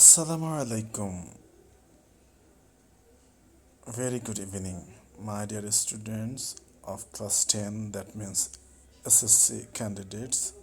Assalamu alaikum. Very good evening, my dear students of class 10, that means SSC candidates.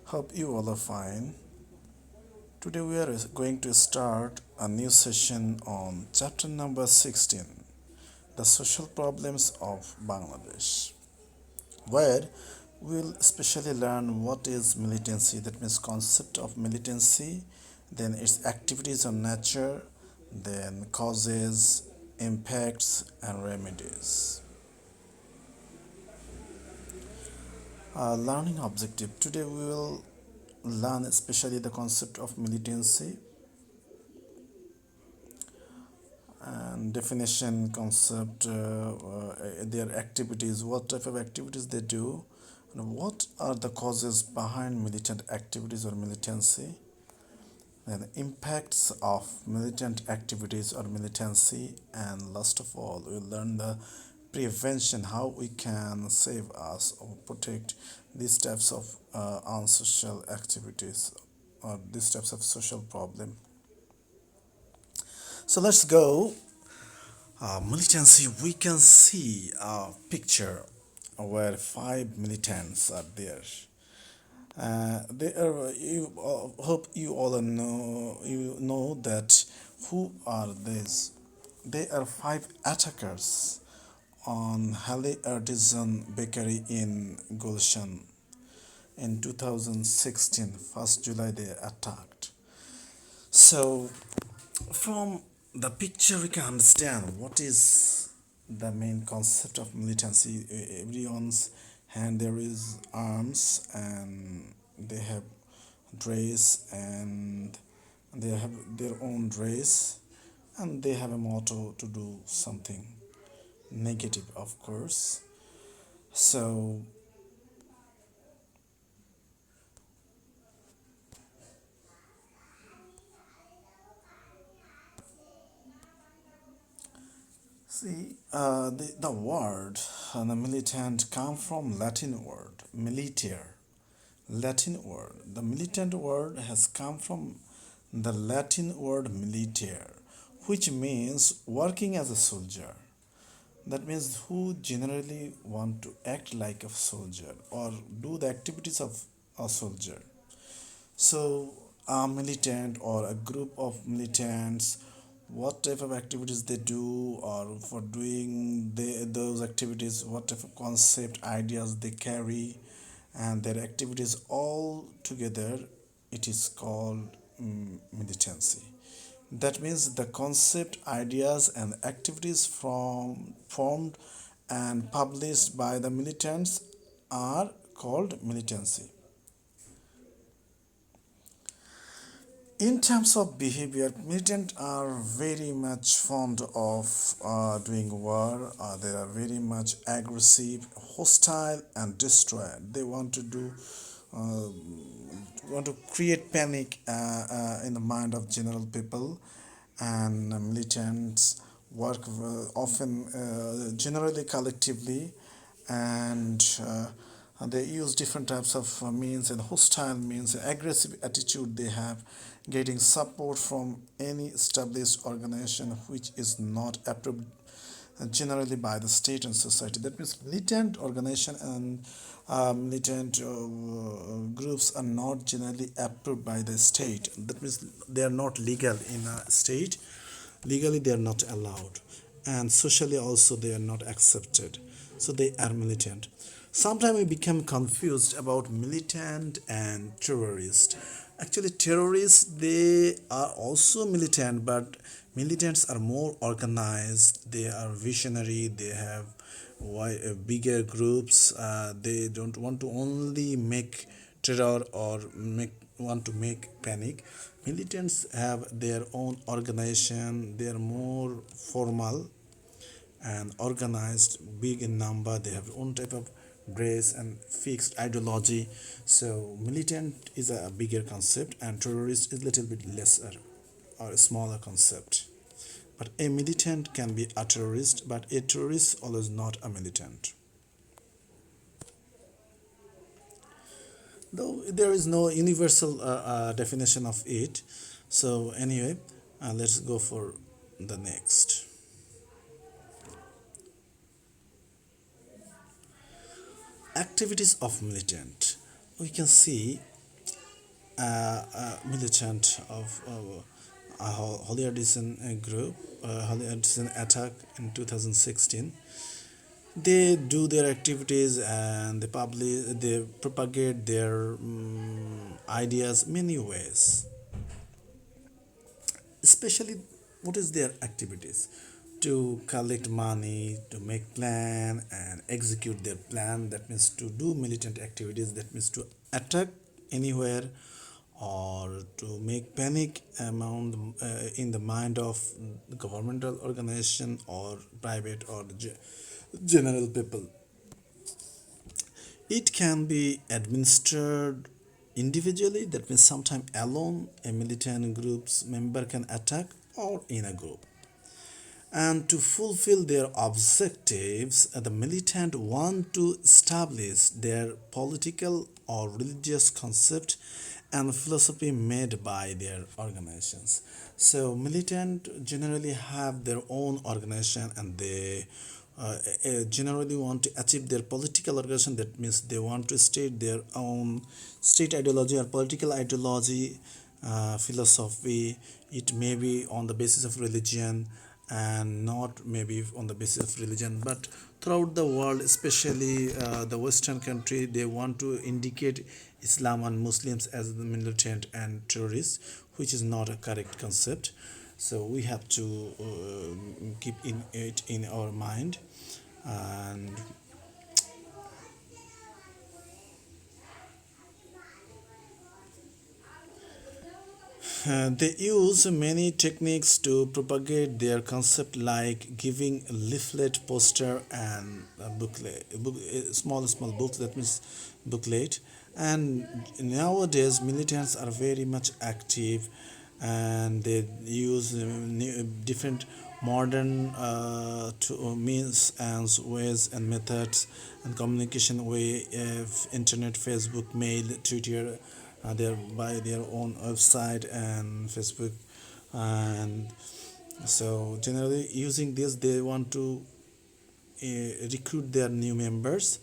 Hope you all are fine. Today we are going to start a new session on chapter number 16, the social problems of Bangladesh, where we'll especially learn what is militancy, that means concept of militancy, then its activities on nature, then causes, impacts and remedies. Learning objective. Today we will learn especially the concept of militancy and definition, concept, their activities, what type of activities they do, and what are the causes behind militant activities or militancy, then impacts of militant activities or militancy, and last of all we'll learn the prevention, how we can save us or protect these types of unsocial activities or these types of social problem. So let's go. Militancy, we can see a picture where five militants are there. They are. You hope you all know that who are these? They are five attackers on Halle Artisan Bakery in Gulshan in 2016. 1st July they attacked. So from the picture we can understand what is the main concept of militancy. Everyone's hand there is arms and they have dress and they have their own dress and they have a motto to do something negative, of course. So see, the word the militant come from Latin word militare. Latin word. The militant word has come from the Latin word militare, which means working as a soldier. That means who generally want to act like a soldier or do the activities of a soldier. So, a militant or a group of militants, what type of activities they do, or for doing those activities, what type of concept, ideas they carry, and their activities all together, it is called militancy. That means the concept, ideas, and activities formed and published by the militants are called militancy. In terms of behavior, militants are very much fond of doing war. They are very much aggressive, hostile, and destroyer. They uh, want to create panic in the mind of general people, and militants work often, generally collectively, and they use different types of means and hostile means, aggressive attitude they have, getting support from any established organization which is not approved generally by the state and society. That means militant organization and militant groups are not generally approved by the state. That means they are not legal in a state. Legally they are not allowed, and socially also they are not accepted. So they are militant. Sometimes we become confused about militant and terrorist. Actually, terrorists they are also militant, but militants are more organized. They are visionary. They have bigger groups. They don't want to only make terror or want to make panic. Militants have their own organization. They are more formal and organized, big in number. They have own type of dress and fixed ideology. So militant is a bigger concept and terrorist is a little bit lesser or a smaller concept. But a militant can be a terrorist, but a terrorist always not a militant. Though there is no universal definition of it, So anyway, let's go for the next. Activities of militant. We can see militant of a Holy Artisan group, Holy Artisan attack in 2016. They do their activities and they propagate their ideas many ways. Especially, what is their activities? To collect money, to make plan and execute their plan. That means to do militant activities. That means to attack anywhere, or to make panic among in the mind of the governmental organization or private or the general people. It can be administered individually, that means sometime alone a militant group's member can attack, or in a group. And to fulfill their objectives, the militant want to establish their political or religious concept and philosophy made by their organizations. So militant generally have their own organization, and they generally want to achieve their political organization. That means they want to state their own state ideology or political ideology, philosophy. It may be on the basis of religion and not maybe on the basis of religion, but throughout the world, especially the western country, they want to indicate Islam and Muslims as the militant and terrorists, which is not a correct concept. So we have to keep it in our mind. And they use many techniques to propagate their concept, like giving leaflet, poster, and small books. That means booklet. And nowadays, militants are very much active, and they use different modern means and ways and methods and communication way of internet, Facebook, mail, Twitter, their by their own website and Facebook. And so generally using this, they want to recruit their new members,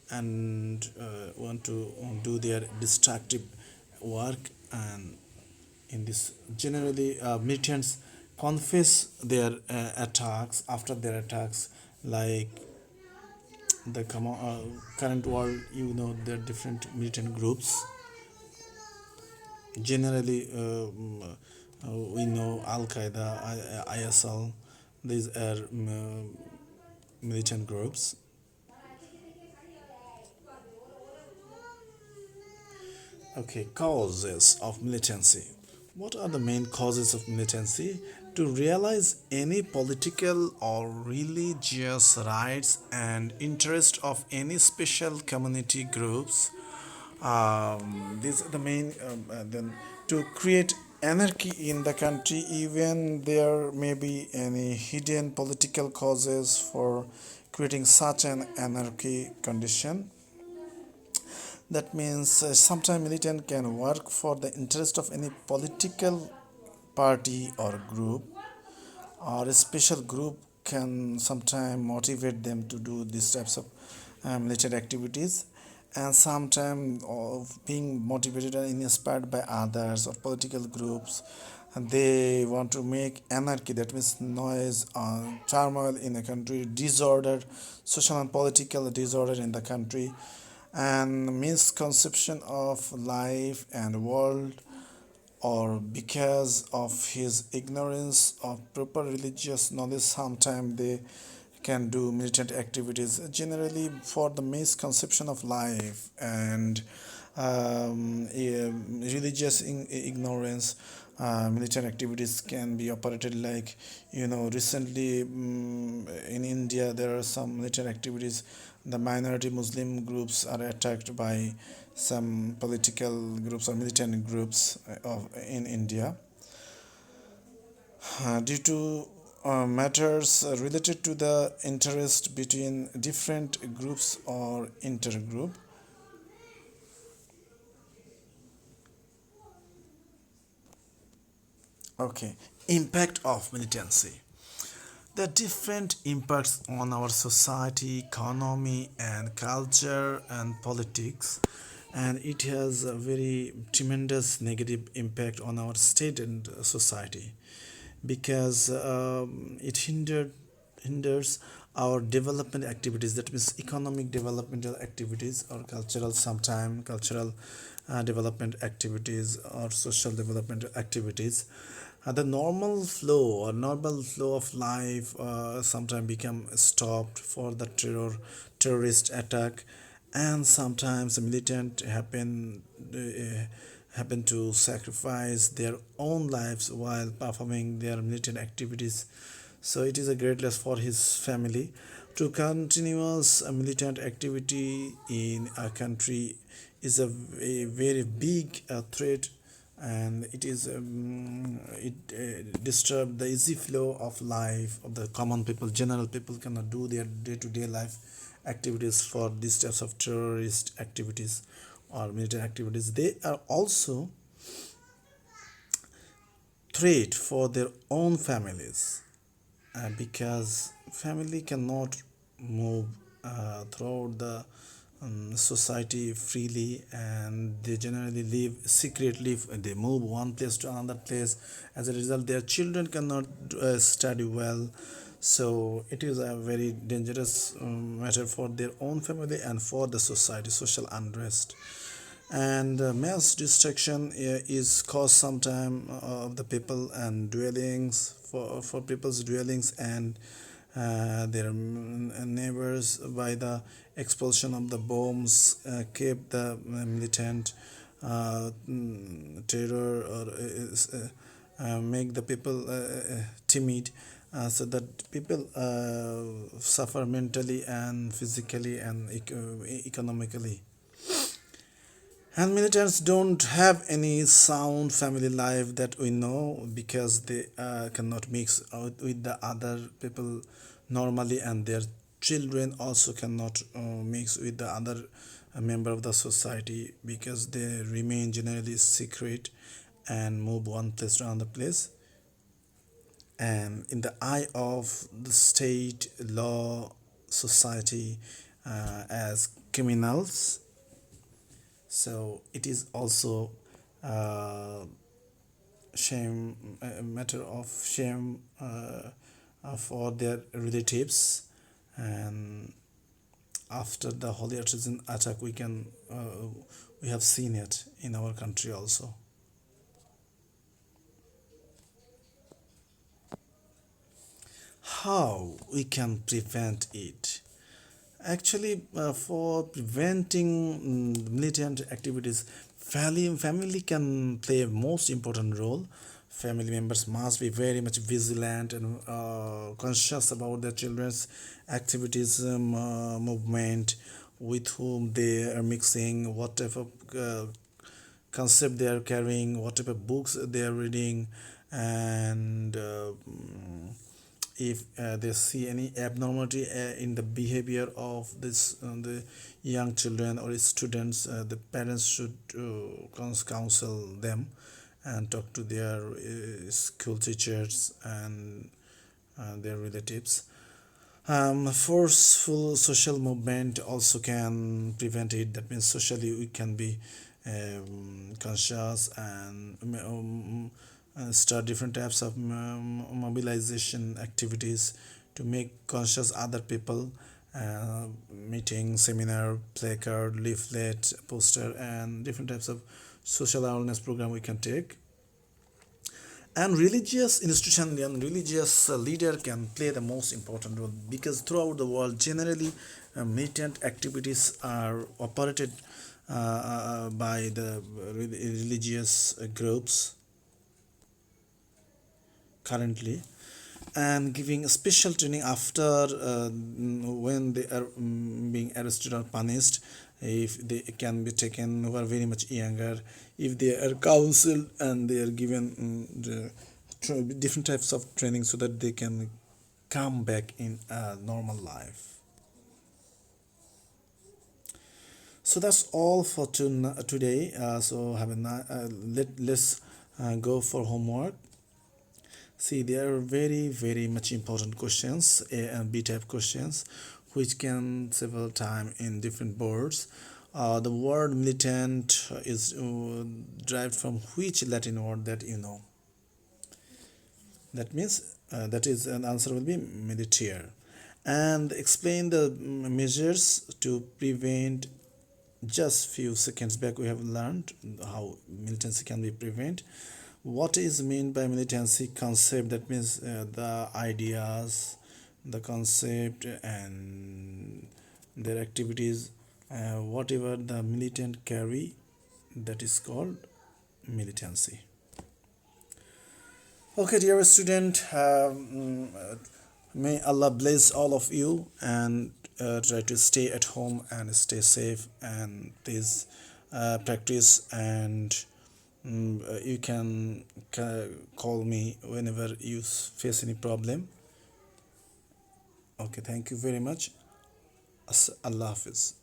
and want to do their destructive work. And in this, generally militants confess their attacks after their attacks, like the current world, there are different militant groups. Generally, we know Al Qaeda, ISL. These are militant groups. Okay, causes of militancy. What are the main causes of militancy? To realize any political or religious rights and interest of any special community groups. These are the main. Then to create anarchy in the country, even there may be any hidden political causes for creating such an anarchy condition. That means sometimes militant can work for the interest of any political party or group, or a special group can sometimes motivate them to do these types of militant activities. And sometimes of being motivated and inspired by others or political groups, and they want to make anarchy, that means noise, turmoil in the country, disorder, social and political disorder in the country, and misconception of life and world, or because of his ignorance of proper religious knowledge, sometimes they can do militant activities, generally for the misconception of life and religious ignorance. Militant activities can be operated, like recently, in India there are some militant activities. The minority Muslim groups are attacked by some political groups or militant groups in India, due to matters related to the interest between different groups or intergroup. Okay, impact of militancy. There are different impacts on our society, economy, and culture and politics, and it has a very tremendous negative impact on our state and society because it hinders our development activities. That means economic developmental activities or cultural, sometime cultural development activities or social development activities. The normal flow of life sometimes become stopped for the terrorist attack, and sometimes the militant happen to sacrifice their own lives while performing their militant activities. So it is a great loss for his family. To continuous militant activity in a country is a very big threat, and it disturb the easy flow of life of the common people. General people cannot do their day-to-day life activities for these types of terrorist activities or military activities. They are also threat for their own families, because family cannot move throughout the society freely, and they generally live secretly. They move one place to another place. As a result, their children cannot study well. So it is a very dangerous matter for their own family and for the society. Social unrest and mass destruction is caused sometime of the people and dwellings, for people's dwellings and their neighbors, by the expulsion of the bombs kept the militant terror, or make the people timid, so that people suffer mentally and physically and economically. And militants don't have any sound family life that we know, because they cannot mix out with the other people normally, and their children also cannot mix with the other member of the society, because they remain generally secret and move one place to another place, and in the eye of the state, law, society, as criminals. So it is also uh, shame, a matter of shame for their relatives. And after the holy artisan attack, we have seen it in our country also. How we can prevent it? Actually, for preventing militant activities, family can play a most important role. Family members must be very much vigilant and conscious about their children's activities, movement, with whom they are mixing, what type of concept they are carrying, what type of books they are reading, and if they see any abnormality in the behavior of the young children or students, the parents should counsel them and talk to their school teachers and their relatives. Forceful social movement also can prevent it. That means socially we can be conscious and start different types of mobilization activities to make conscious other people. Meeting, seminar, placard, leaflet, poster, and different types of social awareness program we can take. And religious institution and religious leader can play the most important role, because throughout the world generally militant activities are operated by the religious groups currently, and giving special training after when they are being arrested or punished, if they can be taken who are very much younger, if they are counseled and they are given different types of training, so that they can come back in a normal life. So that's all for today. So have a let's go for homework. See, there are very much important questions, A and B type questions, which can several time in different boards. The word militant is derived from which Latin word that you know? That means that is an answer will be military. And explain the measures to prevent. Just few seconds back we have learned how militancy can be prevented. What is meant by militancy concept? That means the ideas, the concept, and their activities, whatever the militant carry, that is called militancy. Okay, dear student, may Allah bless all of you, and try to stay at home and stay safe, and please practice, and you can call me whenever you face any problem. Okay, thank you very much. Allah Hafiz.